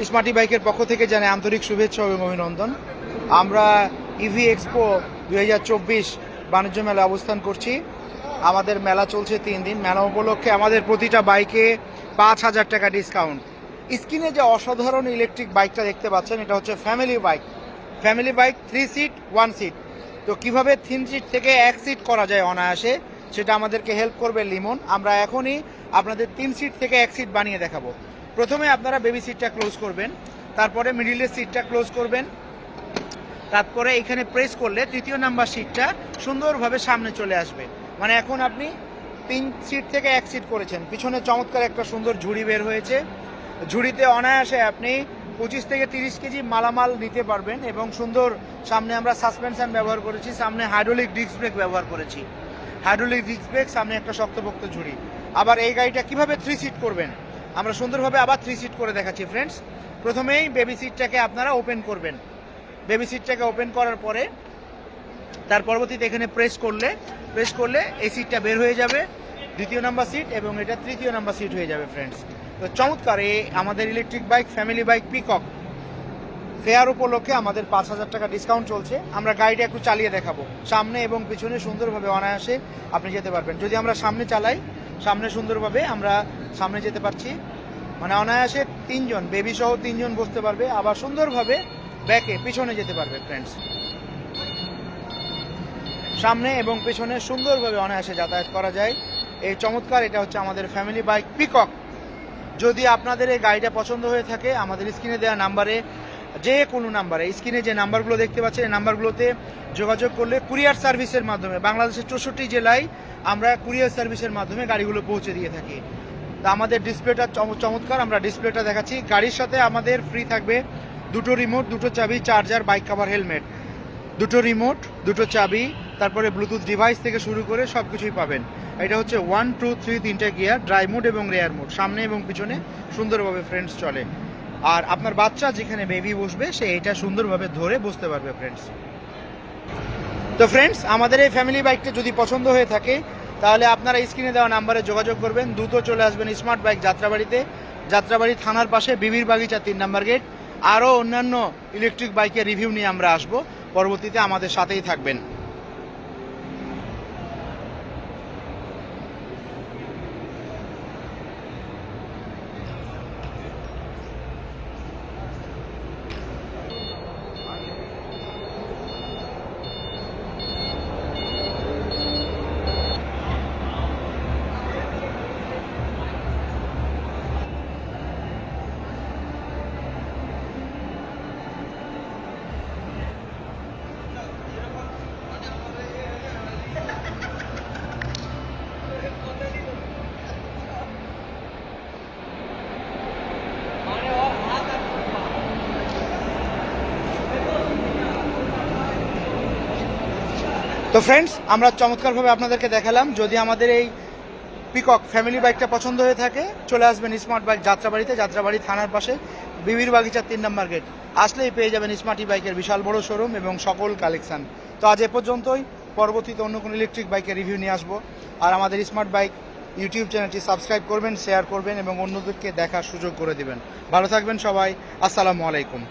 Smarty বাইকের পক্ষ থেকে জানাই আন্তরিক শুভেচ্ছা এবং অভিনন্দন। আমরা ইভি এক্সপো 2024 বাণিজ্য মেলা অবস্থান করছি। আমাদের মেলা চলছে 3 দিন। মেলা উপলক্ষে আমাদের প্রতিটা বাইকে 5,000 টাকা ডিসকাউন্ট। স্ক্রিনে যে অসাধারণ ইলেকট্রিক বাইকটা দেখতে পাচ্ছেন, এটা হচ্ছে family bike. Family bike 3 seat 1 seat. তো কিভাবে 3 সিট থেকে 1 সিট করা যায় অনায়াসে, সেটা আমাদেরকে হেল্প করবে লিমন। আমরা এখনই আপনাদের 3 সিট থেকে 1 সিট বানিয়ে দেখাবো। প্রথমে আপনারা বেবি সিটটা ক্লোজ করবেন, তারপরে মিডিলের সিটটা ক্লোজ করবেন, তারপরে এখানে প্রেস করলে তৃতীয় নাম্বার সিটটা সুন্দরভাবে সামনে চলে আসবে। মানে এখন আপনি 3 সিট থেকে 1 সিট করেছেন। পিছনে চমৎকার একটা সুন্দর ঝুড়ি বের হয়েছে। ঝুড়িতে অনায়াসে আপনি 25 থেকে 30 কেজি মালামাল নিতে পারবেন এবং সুন্দর সামনে আমরা সাসপেনশন ব্যবহার করেছি, সামনে হাইড্রোলিক ডিস্ক ব্রেক ব্যবহার করেছি। হাইড্রোলিক ডিস্ক ব্রেক, সামনে একটা শক্তপোক্ত ঝুড়ি। আবার এই গাড়িটা কিভাবে 3 সিট করবেন আমরা সুন্দরভাবে আবার 3 সিট করে দেখাচ্ছি ফ্রেন্ডস। প্রথমেই বেবি সিটটাকে আপনারা ওপেন করবেন। বেবি সিটটাকে ওপেন করার পরে তার পরবর্তীতে এখানে প্রেস করলে এই সিটটা বের হয়ে যাবে, দ্বিতীয় নাম্বার সিট, এবং এটা তৃতীয় নাম্বার সিট হয়ে যাবে ফ্রেন্ডস। তো চমৎকার এই আমাদের electric bike family bike peacock fair উপলক্ষে আমাদের 5,000 টাকা ডিসকাউন্ট চলছে। আমরা গাড়িটা একটু চালিয়ে দেখাবো, সামনে এবং পিছনে সুন্দরভাবে অনায়াসে আপনি যেতে পারবেন। যদি আমরা সামনে চালাই, সামনে সুন্দরভাবে আমরা সামনে যেতে পারছি, মানে অনায়াসে 3 জন বেবি সহ 3 জন বসতে পারবে। আবার সুন্দরভাবে ব্যাকে পিছনে যেতে পারবে ফ্রেন্ডস। সামনে এবং পেছনে সুন্দরভাবে অনায়াসে যাতায়াত করা যায়। এই চমৎকার এটা হচ্ছে আমাদের ফ্যামিলি বাইক পিকক। যদি আপনাদের এই গাড়িটা পছন্দ হয়ে থাকে, আমাদের স্ক্রিনে দেওয়া নাম্বারে, যে কোনো নাম্বারে, স্ক্রিনে যে নাম্বারগুলো দেখতে পাচ্ছেন এই নাম্বারগুলোতে যোগাযোগ করলে কুরিয়ার সার্ভিসের মাধ্যমে বাংলাদেশের 64 জেলায় আমরা কুরিয়ার সার্ভিসের মাধ্যমে গাড়িগুলো পৌঁছে দিয়ে থাকি। তা আমাদের ডিসপ্লেটা চমৎকার, আমরা ডিসপ্লেটা দেখাচ্ছি। গাড়ির সাথে আমাদের ফ্রি থাকবে 2টো রিমোট, 2টো চাবি, চার্জার, বাইক কাভার, হেলমেট। 2টো রিমোট, 2টো চাবি, তারপরে ব্লুটুথ ডিভাইস থেকে শুরু করে সব কিছুই পাবেন। এটা হচ্ছে 1, 2, 3 তিনটে গিয়ার, ড্রাইভ মোড এবং রেয়ার মোড, সামনে এবং পিছনে সুন্দরভাবে ফ্রেন্ডস চলে। আর আপনার বাচ্চা যেখানে বেবি বসবে সে এটা সুন্দরভাবে ধরে বসতে পারবে ফ্রেন্ডস। তো ফ্রেন্ডস, আমাদের এই ফ্যামিলি বাইকটা যদি পছন্দ হয়ে থাকে তাহলে আপনারা স্ক্রিনে দেওয়া নাম্বারে যোগাযোগ করবেন। দ্রুত চলে আসবেন স্মার্ট বাইক যাত্রাবাড়িতে, যাত্রাবাড়ি থানার পাশে বিবির বাগিচা 3 নাম্বার গেট। আরও অন্যান্য ইলেকট্রিক বাইকের রিভিউ নিয়ে আমরা আসবো পরবর্তীতে, আমাদের সাথেই থাকবেন। তো ফ্রেন্ডস, আমরা চমৎকারভাবে আপনাদেরকে দেখালাম। যদি আমাদের এই পিকক ফ্যামিলি বাইকটা পছন্দ হয়ে থাকে, চলে আসবেন স্মার্ট বাইক যাত্রাবাড়িতে, যাত্রাবাড়ি থানার পাশে বিবির বাগিচা 3 নাম্বার গেট। আসলেই পেয়ে যাবেন স্মার্টি বাইকের বিশাল বড় শোরুম এবং সকল কালেকশান। তো আজ এ পর্যন্তই, পরবর্তীতে অন্য কোনো ইলেকট্রিক বাইকের রিভিউ নিয়ে আসবো। আর আমাদের স্মার্ট বাইক ইউটিউব চ্যানেলটি সাবস্ক্রাইব করবেন, শেয়ার করবেন এবং অন্যদেরকে দেখার সুযোগ করে দেবেন। ভালো থাকবেন সবাই, আসসালামু আলাইকুম।